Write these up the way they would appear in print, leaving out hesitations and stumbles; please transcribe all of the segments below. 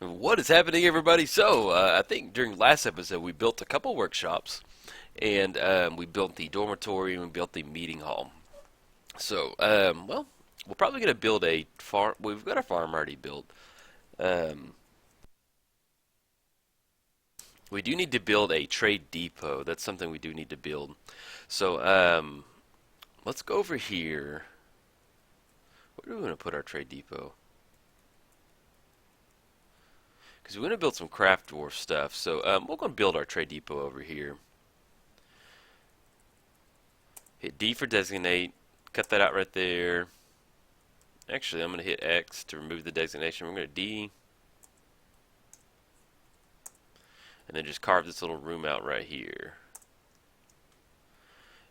What is happening, everybody? So, I think during last episode we built a couple workshops, and we built the dormitory and we built the meeting hall. So, well, we're probably going to build a farm. We've got a farm already built. Um, we do need to build a trade depot. That's something we do need to build. So, let's go over here. Where do we want to put our trade depot? Because we want to build some Craftdwarf stuff. So, we're going to build our trade depot over here. Hit D for designate. Cut that out right there. Actually, I'm going to hit X to remove the designation. We're going to D. And then just carve this little room out right here.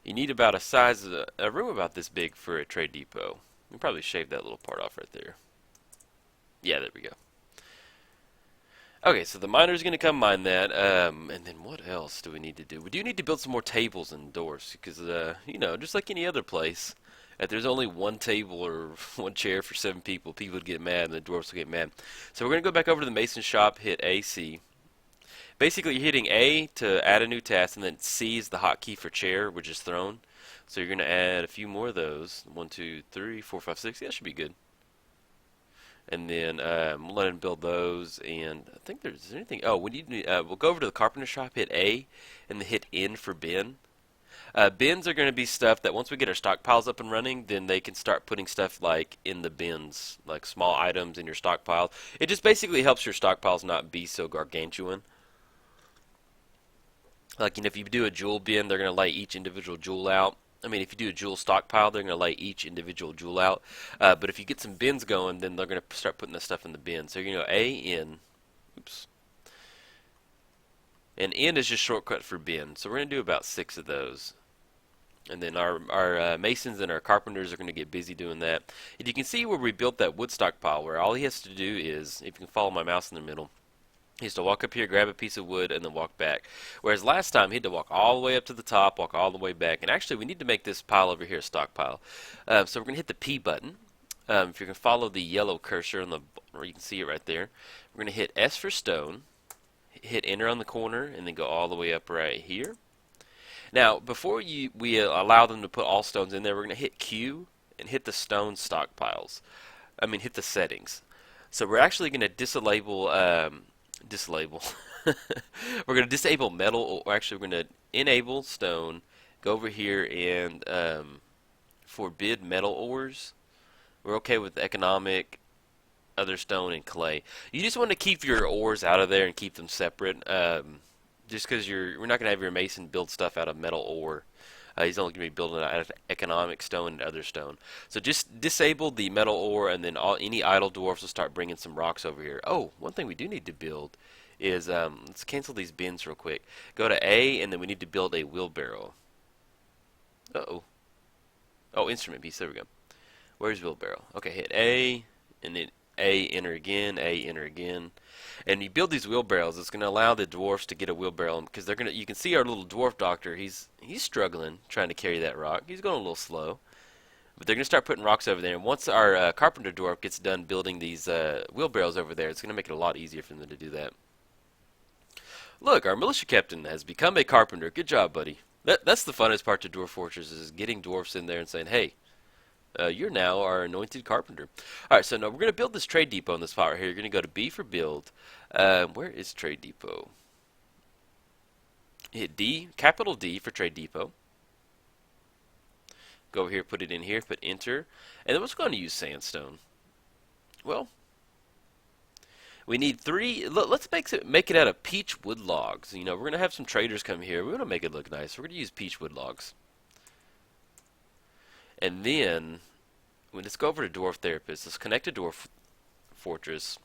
You need about a size of a room about this big for a trade depot. You can probably shave that little part off right there. Yeah, there we go. Okay, so the miner's going to come mine that. And then what else do we need to do? We do need to build some more tables and doors because, you know, just like any other place, if there's only one table or one chair for 7 people, people would get mad and the dwarves will get mad. So we're going to go back over to the mason shop, hit AC. Basically, you're hitting A to add a new task, and then C is the hotkey for chair, which is throne. So you're going to add a few more of those. 1, 2, 3, 4, 5, 6. Yeah, that should be good. And then we'll let him build those. And I think there's anything. Oh, we need to, we'll go over to the carpenter shop, hit A, and then hit N for bin. Bins are going to be stuff that once we get our stockpiles up and running, then they can start putting stuff like in the bins, like small items in your stockpile. It just basically helps your stockpiles not be so gargantuan. Like, you know, if you do a jewel bin, they're going to lay each individual jewel out. I mean, if you do a jewel stockpile, they're going to lay each individual jewel out. But if you get some bins going, then they're going to start putting the stuff in the bin. So you're going to go A, N. Oops. And N is just shortcut for bin. So we're going to do about 6 of those. And then our masons and our carpenters are going to get busy doing that. And you can see where we built that wood stockpile, where all he has to do is, if you can follow my mouse in the middle, he has to walk up here, grab a piece of wood, and then walk back. Whereas last time, he had to walk all the way up to the top, walk all the way back. And actually, we need to make this pile over here a stockpile. So we're going to hit the P button. If you can follow the yellow cursor, on the, or you can see it right there. We're going to hit S for stone, hit enter on the corner, and then go all the way up right here. Now, before we allow them to put all stones in there, we're going to hit Q and hit the stone stockpiles. Hit the settings. So we're actually going to disable we're going to disable metal, or actually we're going to enable stone, go over here and forbid metal ores. We're okay with economic, other stone, and clay. You just want to keep your ores out of there and keep them separate. Just because we're not going to have your mason build stuff out of metal ore. He's only going to be building out of economic stone and other stone. So just disable the metal ore, and then any idle dwarfs will start bringing some rocks over here. Oh, one thing we do need to build is, let's cancel these bins real quick. Go to A, and then we need to build a wheelbarrow. Uh-oh. Oh, instrument piece. There we go. Where's wheelbarrow? Okay, hit A, and then A, enter again, A, enter again. And you build these wheelbarrows, it's going to allow the dwarfs to get a wheelbarrow, because they're going to. You can see our little dwarf doctor. He's struggling trying to carry that rock. He's going a little slow, but they're going to start putting rocks over there. And once our carpenter dwarf gets done building these wheelbarrows over there, it's going to make it a lot easier for them to do that. Look, our militia captain has become a carpenter. Good job, buddy. That's the funnest part to Dwarf Fortress, is getting dwarfs in there and saying, hey. You're now our anointed carpenter. Alright, so now we're going to build this trade depot in this spot right here. You're going to go to B for build. Where is trade depot? Hit D, capital D for trade depot. Go over here, put it in here, put enter. And then we're going to use sandstone. Well, we need 3. Let's make it out of peach wood logs. You know, we're going to have some traders come here. We're going to make it look nice. We're going to use peach wood logs. And then, let's go over to Dwarf Therapist. Let's connect to Dwarf Fortress.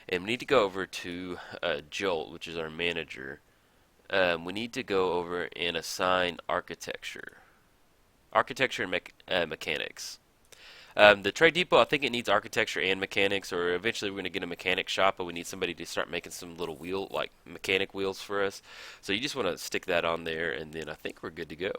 And we need to go over to Jolt, which is our manager. We need to go over and assign architecture. Architecture and mechanics. The trade depot, I think it needs architecture and mechanics, or eventually we're going to get a mechanic shop, but we need somebody to start making some little mechanic wheels for us. So you just want to stick that on there, and then I think we're good to go.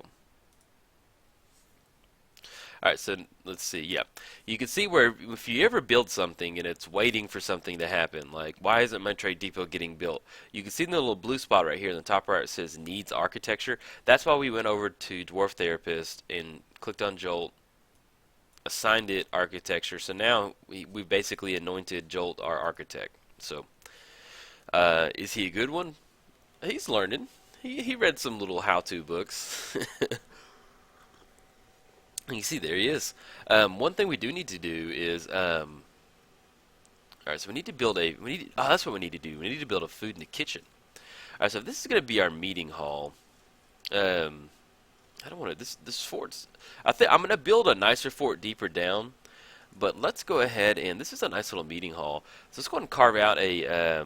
All right, so let's see. Yeah, you can see where if you ever build something and it's waiting for something to happen, like why isn't my trade depot getting built? You can see in the little blue spot right here in the top right it says needs architecture. That's why we went over to Dwarf Therapist and clicked on Jolt, assigned it architecture. So now we basically anointed Jolt our architect. So is he a good one? He's learning. He read some little how-to books. You see, there he is. One thing we do need to do is, all right. So we need to build a. Oh, that's what we need to do. We need to build a food in the kitchen. All right. So this is going to be our meeting hall. I don't want to. This fort's. I think I'm going to build a nicer fort deeper down. But let's go ahead and this is a nice little meeting hall. So let's go ahead and carve out a.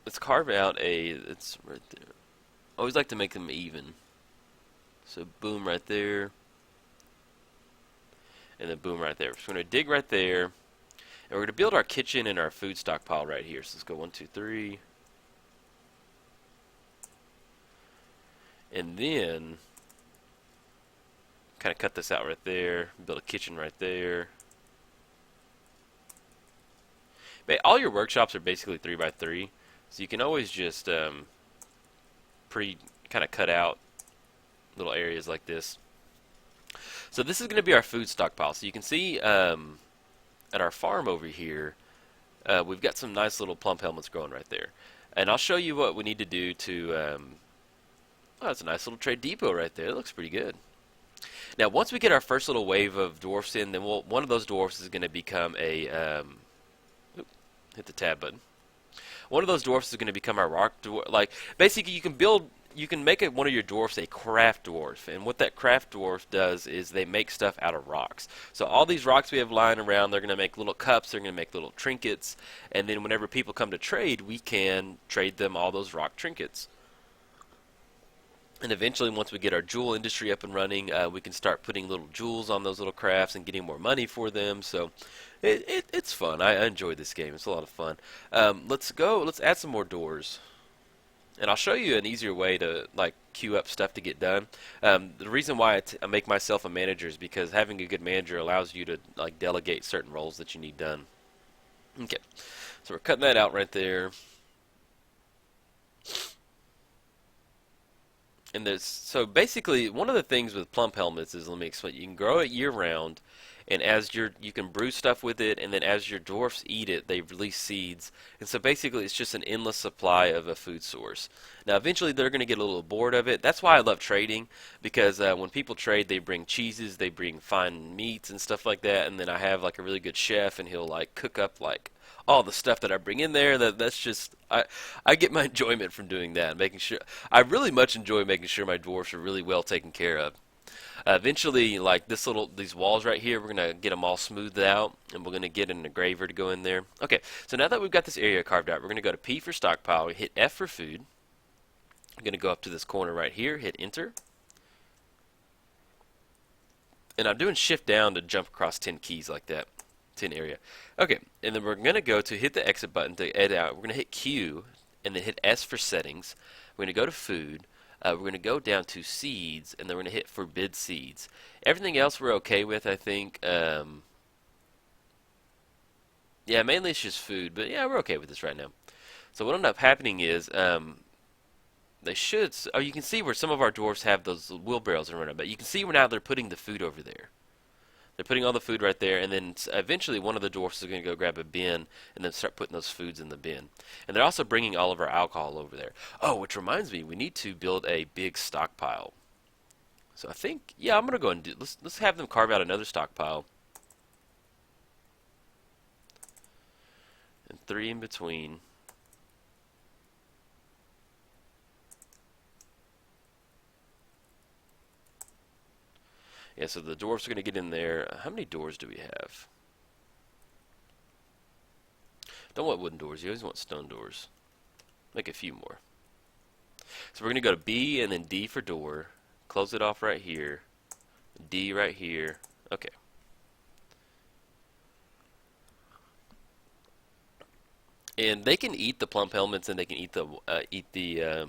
Let's carve out a. It's right there. I always like to make them even. So boom right there, and then boom right there. So we're going to dig right there, and we're going to build our kitchen and our food stockpile right here. So let's go 1, 2, 3, and then kind of cut this out right there. Build a kitchen right there. But all your workshops are basically 3 by 3, so you can always just pre kind of cut out little areas like this. So this is going to be our food stockpile. So you can see at our farm over here, we've got some nice little plump helmets growing right there. And I'll show you what we need to do to, oh, that's a nice little trade depot right there. It looks pretty good. Now, once we get our first little wave of dwarfs in, then one of those dwarfs is going to become a, hit the tab button. One of those dwarfs is going to become our rock dwarf. Like, basically, you can make one of your dwarfs a craft dwarf, and what that craft dwarf does is they make stuff out of rocks. So all these rocks we have lying around, they're going to make little cups, they're going to make little trinkets, and then whenever people come to trade, we can trade them all those rock trinkets. And eventually, once we get our jewel industry up and running, we can start putting little jewels on those little crafts and getting more money for them. So it's fun. I enjoy this game. It's a lot of fun. Let's go. Let's add some more doors. And I'll show you an easier way to like queue up stuff to get done. The reason why I make myself a manager is because having a good manager allows you to like delegate certain roles that you need done. Okay, so we're cutting that out right there. And so basically one of the things with plump helmets is, let me explain, you can grow it year round, and you can brew stuff with it, and then as your dwarfs eat it, they release seeds. And so basically it's just an endless supply of a food source. Now eventually they're going to get a little bored of it. That's why I love trading, because when people trade, they bring cheeses, they bring fine meats and stuff like that, and then I have like a really good chef, and he'll like cook up like all the stuff that I bring in there. That's just I get my enjoyment from doing that, making sure I really much enjoy making sure my dwarfs are really well taken care of. Eventually, like these walls right here, we're gonna get them all smoothed out, and we're gonna get an engraver to go in there. Okay, so now that we've got this area carved out, we're gonna go to P for stockpile, hit F for food. I'm gonna go up to this corner right here, hit enter, and I'm doing shift down to jump across 10 keys like that. 10 area. Okay, and then we're going to go to hit the exit button to edit out. We're going to hit Q and then hit S for settings. We're going to go to food. We're going to go down to seeds, and then we're going to hit forbid seeds. Everything else we're okay with, I think. Yeah, mainly it's just food, but yeah, we're okay with this right now. So what ended up happening is they should. Oh, you can see where some of our dwarfs have those wheelbarrows in front of them, but you can see where now they're putting the food over there. They're putting all the food right there, and then eventually one of the dwarfs is going to go grab a bin and then start putting those foods in the bin. And they're also bringing all of our alcohol over there. Oh, which reminds me, we need to build a big stockpile. So I think, yeah, I'm going to go and let's have them carve out another stockpile. And 3 in between. Yeah, so the dwarfs are going to get in there. How many doors do we have? Don't want wooden doors. You always want stone doors. Make a few more. So we're going to go to B and then D for door. Close it off right here. D right here. Okay. And they can eat the plump helmets, and they can eat the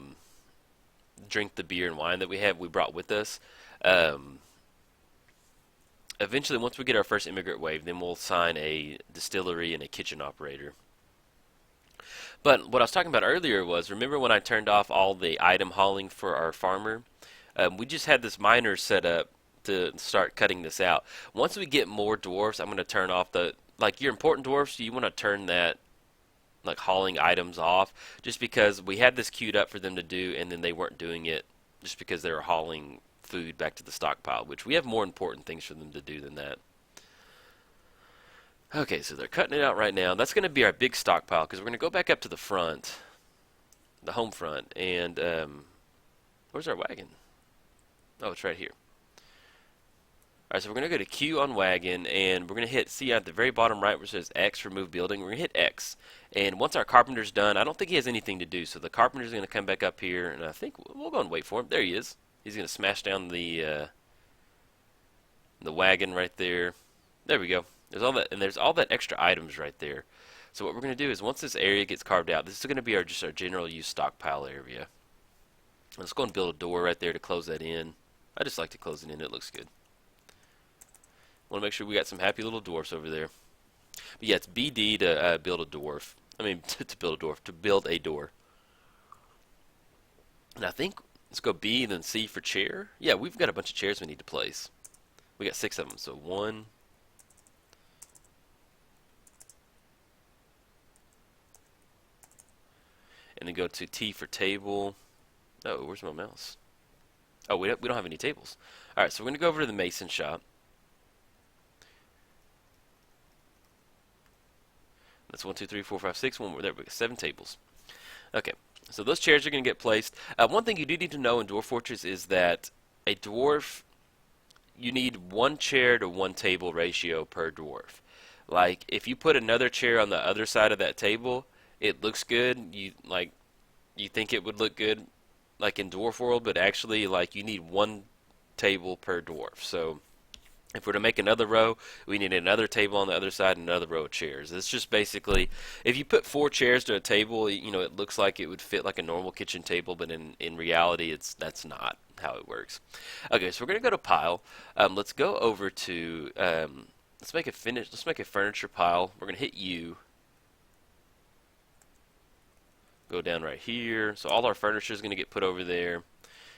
drink the beer and wine that we brought with us. Um, Eventually, once we get our first immigrant wave, then we'll assign a distillery and a kitchen operator. But what I was talking about earlier was, remember when I turned off all the item hauling for our farmer? We just had this miner set up to start cutting this out. Once we get more dwarfs, I'm going to turn off the, like your important dwarfs, you want to turn that like hauling items off, just because we had this queued up for them to do and then they weren't doing it just because they were hauling food back to the stockpile, which we have more important things for them to do than that. Okay, so they're cutting it out right now. That's going to be our big stockpile because we're going to go back up to the front, the home front, and where's our wagon? Oh, it's right here. Alright, so we're going to go to Q on wagon, and we're going to hit, see at the very bottom right where it says X, remove building, we're going to hit X. And once our carpenter's done, I don't think he has anything to do, so the carpenter's going to come back up here, and I think we'll go and wait for him. There he is. He's going to smash down the wagon right there. There we go. There's all that, and there's all that extra items right there. So what we're going to do is once this area gets carved out, this is going to be just our general use stockpile area. Let's go and build a door right there to close that in. I just like to close it in. It looks good. Want to make sure we got some happy little dwarfs over there. But yeah, it's BD to build a dwarf. I mean, to build a dwarf, to build a door. And I think, let's go B and then C for chair. Yeah, we've got a bunch of chairs we need to place. We got 6 of them, so 1. And then go to T for table. Oh, where's my mouse? Oh, we don't have any tables. All right, so we're going to go over to the mason shop. That's 1, 2, 3, 4, 5, 6. One more. There we go. 7 tables. Okay, so those chairs are going to get placed. One thing you do need to know in Dwarf Fortress is that a dwarf, you need 1 chair to 1 table ratio per dwarf. Like if you put another chair on the other side of that table, it looks good. You think it would look good, like in Dwarf World, but actually like you need 1 table per dwarf. So if we're to make another row, we need another table on the other side and another row of chairs. It's just basically, if you put 4 chairs to a table, you know, it looks like it would fit like a normal kitchen table, but in reality, that's not how it works. Okay, so we're gonna go to pile. Let's go over to let's make a furniture pile. We're gonna hit U. Go down right here. So all our furniture is gonna get put over there.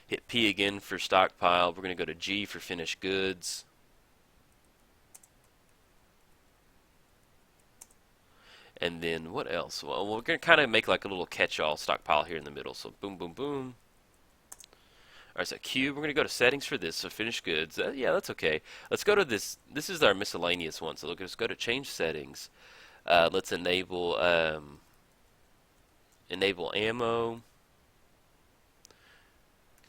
Hit P again for stockpile. We're gonna go to G for finished goods. And then what else? Well, we're going to kind of make like a little catch-all stockpile here in the middle. So boom, boom, boom. Alright, so cube. We're going to go to settings for this. So finished goods. Yeah, that's okay. Let's go to this. This is our miscellaneous one. So let's go to change settings. Let's enable ammo,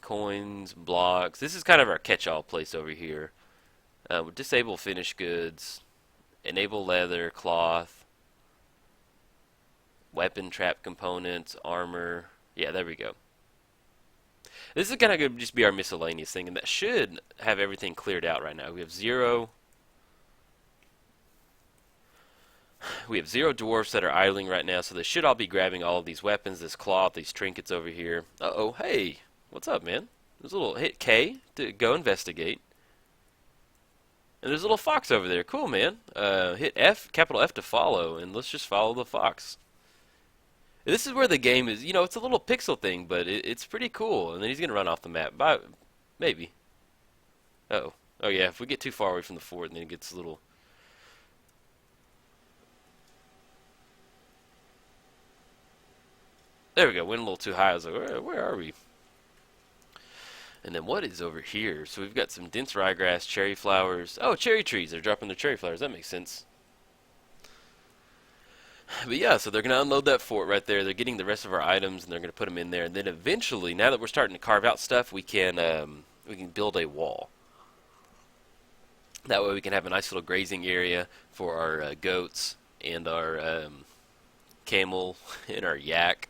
coins, blocks. This is kind of our catch-all place over here. We'll disable finished goods. Enable leather, cloth. Weapon, trap components, armor. Yeah, there we go. This is kind of going to just be our miscellaneous thing, and that should have everything cleared out right now. We have 0 dwarfs that are idling right now, so they should all be grabbing all of these weapons, this cloth, these trinkets over here. Uh-oh, hey, what's up, man? There's a little hit K to go investigate. And there's a little fox over there. Cool, man. Hit F, capital F to follow, and let's just follow the fox. This is where the game is, you know, it's a little pixel thing, but it's pretty cool. And then he's going to run off the map. Maybe. Uh-oh. Oh, yeah, if we get too far away from the fort, then it gets a little... There we go. Went a little too high. I was like, where are we? And then what is over here? So we've got some dense ryegrass, cherry flowers. Oh, cherry trees. They're dropping their cherry flowers. That makes sense. But yeah, so they're going to unload that fort right there. They're getting the rest of our items, and they're going to put them in there. And then eventually, now that we're starting to carve out stuff, we can build a wall. That way we can have a nice little grazing area for our goats and our camel and our yak.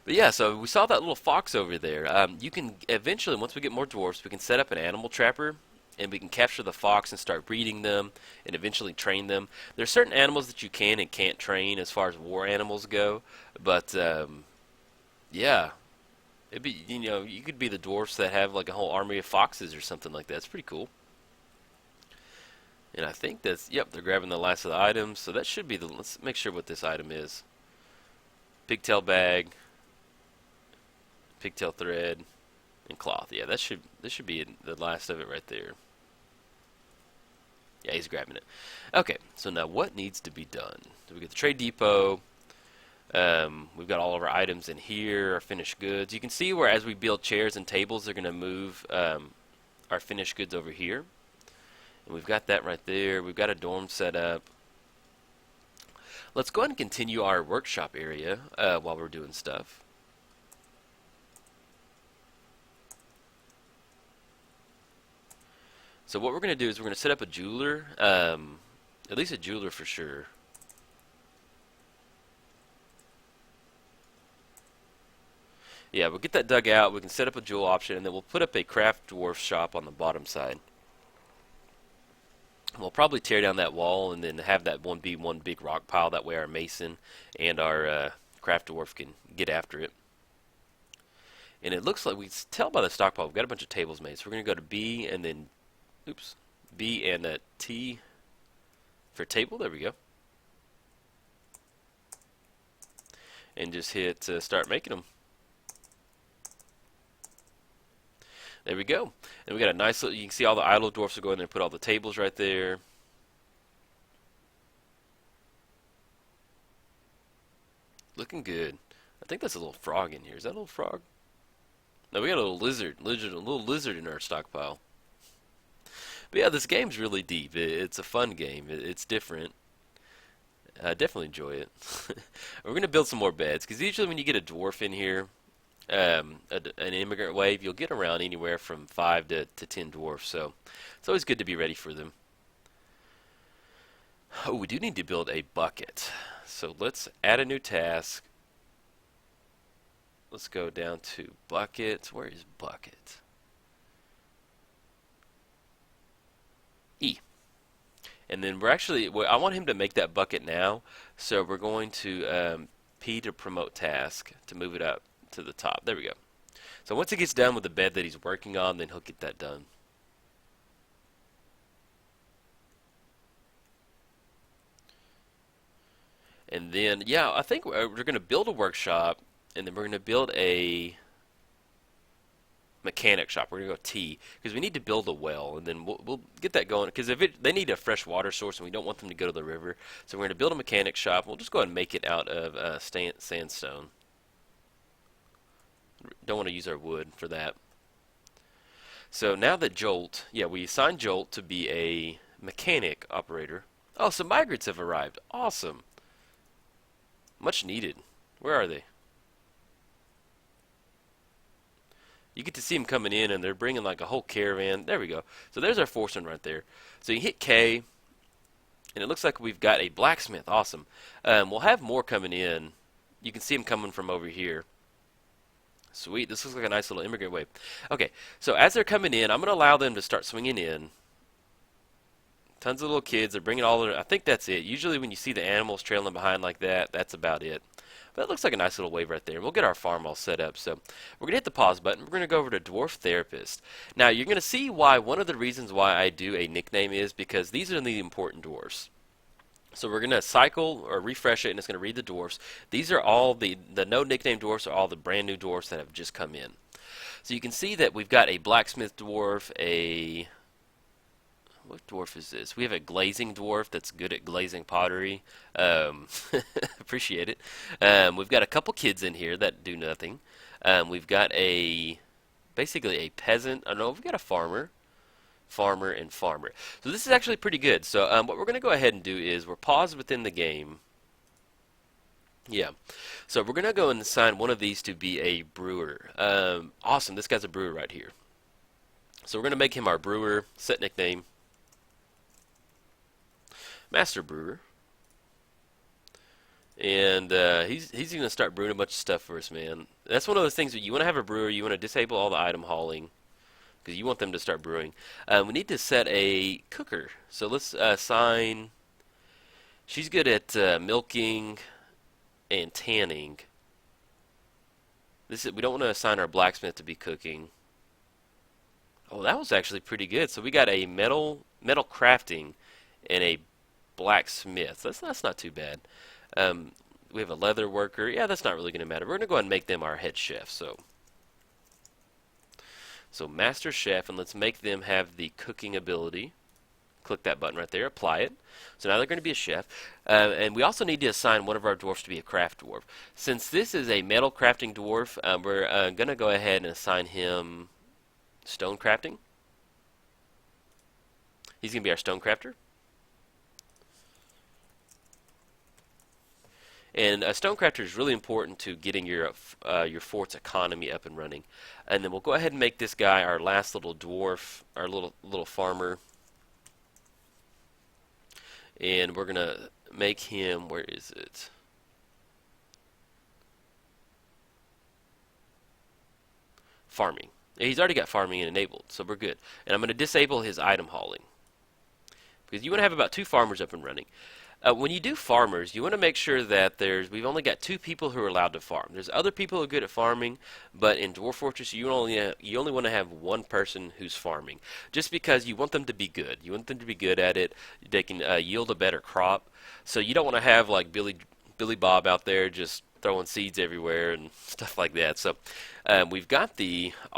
But yeah, so we saw that little fox over there. You can eventually, once we get more dwarfs, we can set up an animal trapper, and we can capture the fox and start breeding them and eventually train them. There's certain animals that you can and can't train as far as war animals go, but yeah, It'd be, you could be the dwarfs that have like a whole army of foxes or something like that. It's pretty cool. And I think that's, yep, they're grabbing the last of the items. So that should be the, let's make sure what this item is. Pigtail bag, pigtail thread, and cloth. Yeah, this should be the last of it right there. Yeah, he's grabbing it. Okay, so now what needs to be done? So we get the trade depot. We've got all of our items in here, our finished goods. You can see where as we build chairs and tables, they're going to move our finished goods over here. And we've got that right there. We've got a dorm set up. Let's go ahead and continue our workshop area while we're doing stuff. So what we're going to do is we're going to set up a jeweler, at least a jeweler for sure. Yeah, we'll get that dug out, we can set up a jewel option, and then we'll put up a Craftdwarf shop on the bottom side. We'll probably tear down that wall and then have that one be one big rock pile. That way our mason and our Craftdwarf can get after it. And it looks like we can tell by the stockpile we've got a bunch of tables made. So we're going to go to B and then, oops, B and T for table. There we go. And just hit start making them. There we go. And we got a nice little, you can see all the idle dwarfs will go in there and put all the tables right there. Looking good. I think that's a little frog in here. Is that a little frog? No, we got a little lizard, a little lizard in our stockpile. But yeah, this game's really deep. It's a fun game. It's different. I definitely enjoy it. We're going to build some more beds, because usually when you get a dwarf in here, an immigrant wave, you'll get around anywhere from 5 to 10 dwarfs, so it's always good to be ready for them. Oh, we do need to build a bucket. So let's add a new task. Let's go down to buckets. Where is bucket? E. And then we're actually, well, I want him to make that bucket now, so we're going to P to promote task to move it up to the top. There we go. So once he gets done with the bed that he's working on, then he'll get that done. And then, yeah, I think we're going to build a workshop, and then we're going to build a mechanic shop. We're going to go T, because we need to build a well, and then we'll get that going, because they need a fresh water source, and we don't want them to go to the river. So we're going to build a mechanic shop. We'll just go ahead and make it out of sandstone. Don't want to use our wood for that. So now that Jolt, yeah, we assigned Jolt to be a mechanic operator. Oh, some migrants have arrived. Awesome. Much needed. Where are they? You get to see them coming in, and they're bringing like a whole caravan. There we go. So there's our forceman right there. So you hit K, and it looks like we've got a blacksmith. Awesome. We'll have more coming in. You can see them coming from over here. Sweet. This looks like a nice little immigrant wave. Okay, so as they're coming in, I'm going to allow them to start swinging in. Tons of little kids. They're bringing all their, I think that's it. Usually when you see the animals trailing behind like that, that's about it. But it looks like a nice little wave right there. We'll get our farm all set up. So we're going to hit the pause button. We're going to go over to Dwarf Therapist. Now, you're going to see why one of the reasons why I do a nickname is because these are the important dwarfs. So we're going to cycle or refresh it, and it's going to read the dwarfs. These are all the no nickname dwarfs are all the brand new dwarfs that have just come in. So you can see that we've got a blacksmith dwarf, what dwarf is this? We have a glazing dwarf that's good at glazing pottery. Appreciate it. We've got a couple kids in here that do nothing. We've got basically a peasant. I don't know, we've got a farmer, and farmer. So this is actually pretty good. So what we're going to go ahead and do is we're paused within the game. Yeah. So we're going to go and assign one of these to be a brewer. Awesome. This guy's a brewer right here. So we're going to make him our brewer. Set nickname. Master brewer. And he's going to start brewing a bunch of stuff for us, man. That's one of those things that you want to have a brewer. You want to disable all the item hauling, because you want them to start brewing. We need to set a cooker. So let's assign. She's good at milking and tanning. We don't want to assign our blacksmith to be cooking. Oh, that was actually pretty good. So we got a metal crafting and a blacksmith. That's not too bad. Um, we have a leather worker. Yeah, that's not really going to matter. We're going to go ahead and make them our head chef. So master chef, and let's make them have the cooking ability. Click that button right there, apply it. So now they're going to be a chef. And we also need to assign one of our dwarfs to be a craft dwarf. Since this is a metal crafting dwarf, we're going to go ahead and assign him stone crafting. He's going to be our stone crafter. And a stone crafter is really important to getting your fort's economy up and running. And then we'll go ahead and make this guy our last little dwarf, our little farmer. And we're gonna make him, where is it? Farming. He's already got farming enabled, so we're good. And I'm gonna disable his item hauling, because you want to have about 2 farmers up and running. When you do farmers, you want to make sure that we've only got 2 people who are allowed to farm. There's other people who are good at farming, but in Dwarf Fortress you only want to have 1 person who's farming, just because you want them to be good. You want them to be good at it. They can yield a better crop. So you don't want to have like Billy Bob out there just throwing seeds everywhere and stuff like that. So we've got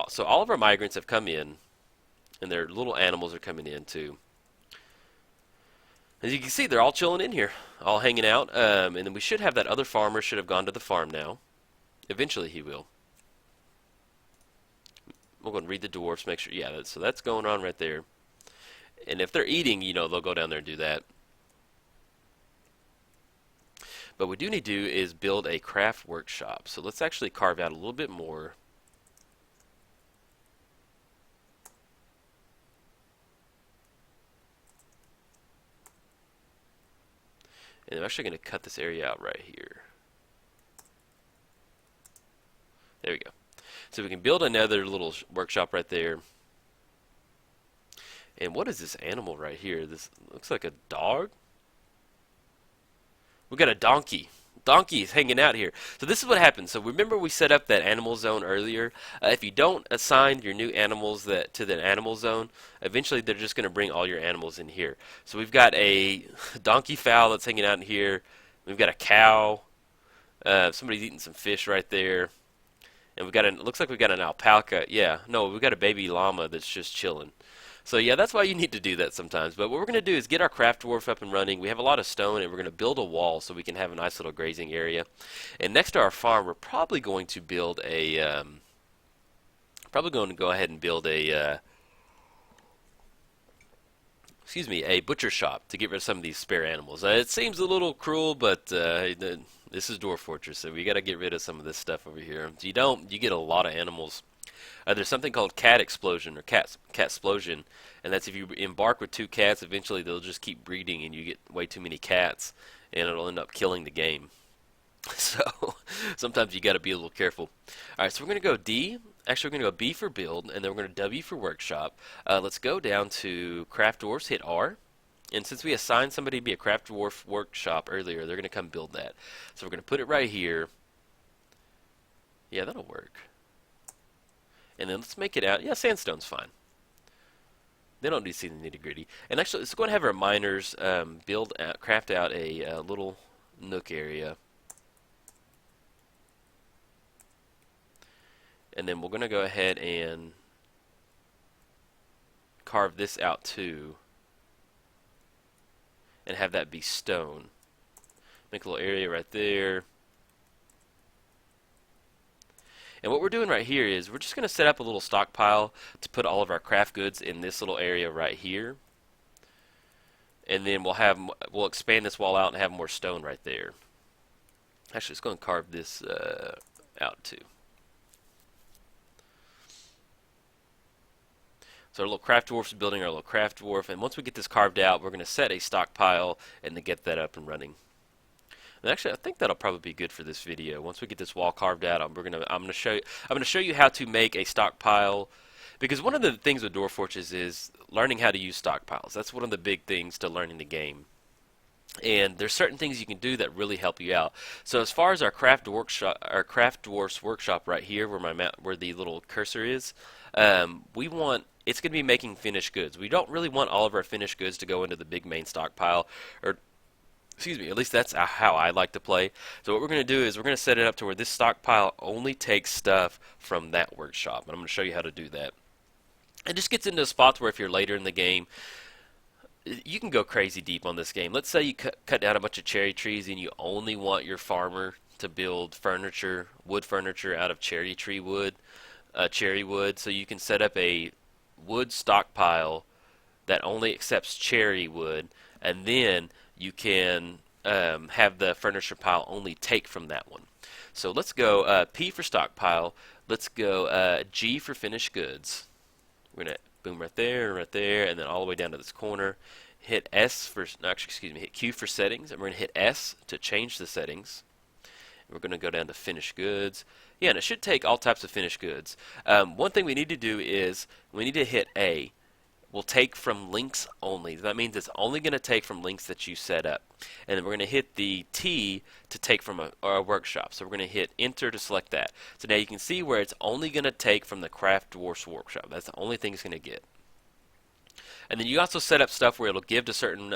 so all of our migrants have come in, and their little animals are coming in too. As you can see, they're all chilling in here, all hanging out, and then we should have that other farmer should have gone to the farm now. Eventually he will. We'll go and read the dwarfs, make sure, yeah, so that's going on right there. And if they're eating, they'll go down there and do that. But what we do need to do is build a craft workshop. So let's actually carve out a little bit more. And I'm actually going to cut this area out right here. There we go. So we can build another little workshop right there. And what is this animal right here? This looks like a dog. We got a donkey. Donkey is hanging out here. So this is what happens. So remember we set up that animal zone earlier. If you don't assign your new animals to the animal zone, eventually they're just going to bring all your animals in here. So we've got a donkey fowl that's hanging out in here. We've got a cow. Somebody's eating some fish right there. And looks like we've got an alpaca. Yeah, no, we've got a baby llama that's just chilling. So yeah, that's why you need to do that sometimes. But what we're going to do is get our craft dwarf up and running. We have a lot of stone, and we're going to build a wall so we can have a nice little grazing area. And next to our farm, we're probably going to build a go ahead and build a butcher shop to get rid of some of these spare animals. It seems a little cruel, but this is Dwarf Fortress, so we got to get rid of some of this stuff over here. You get a lot of animals. There's something called cat explosion or cat explosion, and that's if you embark with 2 cats, eventually they'll just keep breeding and you get way too many cats, and it'll end up killing the game. So sometimes you got to be a little careful. All right, so we're going to go D. Actually, we're going to go B for build, and then we're going to W for workshop. Let's go down to craft dwarfs, hit R. And since we assigned somebody to be a craft dwarf workshop earlier, they're going to come build that. So we're going to put it right here. Yeah, that'll work. And then let's make it out. Yeah, sandstone's fine. They don't need to see the nitty gritty. And actually, let's go and have our miners craft out a little nook area. And then we're going to go ahead and carve this out too. And have that be stone. Make a little area right there. And what we're doing right here is we're just going to set up a little stockpile to put all of our craft goods in this little area right here. And then we'll expand this wall out and have more stone right there. Actually, let's go and carve this out too. So our little craft dwarf is building our little craft dwarf, and once we get this carved out, we're going to set a stockpile and then get that up and running. And actually, I think that'll probably be good for this video. Once we get this wall carved out, I'm going to show you how to make a stockpile, because one of the things with Dwarf Fortress is learning how to use stockpiles. That's one of the big things to learning the game. And there's certain things you can do that really help you out. So as far as our craft workshop, our Craft Dwarfs workshop right here, where where the little cursor is, we want it's going to be making finished goods. We don't really want all of our finished goods to go into the big main stockpile, or excuse me, at least that's how I like to play. So what we're going to do is we're going to set it up to where this stockpile only takes stuff from that workshop, and I'm going to show you how to do that. It just gets into spots where if you're later in the game, you can go crazy deep on this game. Let's say you cut down a bunch of cherry trees and you only want your farmer to build furniture, wood furniture out of cherry tree wood, cherry wood. So you can set up a wood stockpile that only accepts cherry wood, and then you can have the furniture pile only take from that one. So let's go P for stockpile. Let's go G for finished goods. We're going to boom right there, and then all the way down to this corner. Hit S for, no, actually, excuse me, hit Q for settings, and we're going to hit S to change the settings. And we're going to go down to finished goods. Yeah, and it should take all types of finished goods. One thing we need to do is we need to hit A. We'll take from links only. That means it's only going to take from links that you set up. And then we're going to hit the T to take from a workshop. So we're going to hit enter to select that. So now you can see where it's only going to take from the Craftdwarf's workshop. That's the only thing it's going to get. And then you also set up stuff where it'll give to certain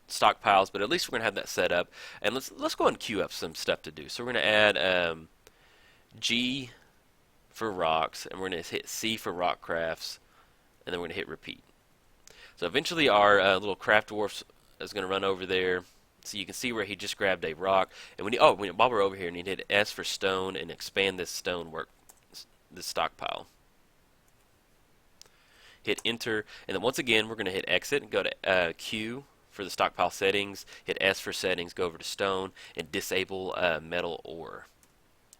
stockpiles, but at least we're going to have that set up. And let's go and queue up some stuff to do. So we're going to add G for rocks, and we're going to hit C for rock crafts. And then we're going to hit repeat. So eventually our little Craftdwarf is going to run over there. So you can see where he just grabbed a rock. And while we're over here, we need to hit S for stone and expand this this stockpile. Hit enter, and then once again we're going to hit exit and go to Q for the stockpile settings. Hit S for settings, go over to stone, and disable metal ore.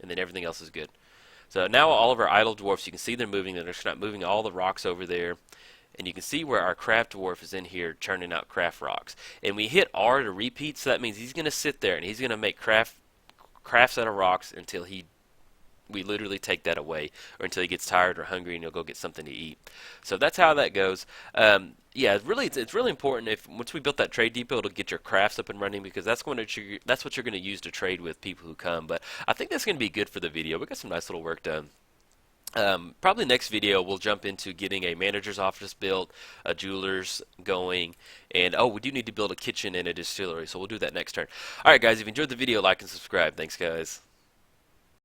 And then everything else is good. So now all of our idle dwarfs, you can see they're moving. They're just not moving all the rocks over there. And you can see where our craft dwarf is in here churning out craft rocks. And we hit R to repeat, so that means he's going to sit there and he's going to make crafts out of rocks until we literally take that away, or until he gets tired or hungry and he'll go get something to eat. So that's how that goes. Yeah, it's really important. If once we built that trade depot, it'll get your crafts up and running, because that's what you're going to use to trade with people who come. But I think that's going to be good for the video. We got some nice little work done. Probably next video we'll jump into getting a manager's office built, a jeweler's going, and we do need to build a kitchen and a distillery. So we'll do that next turn. All right, guys, if you enjoyed the video, like and subscribe. Thanks, guys.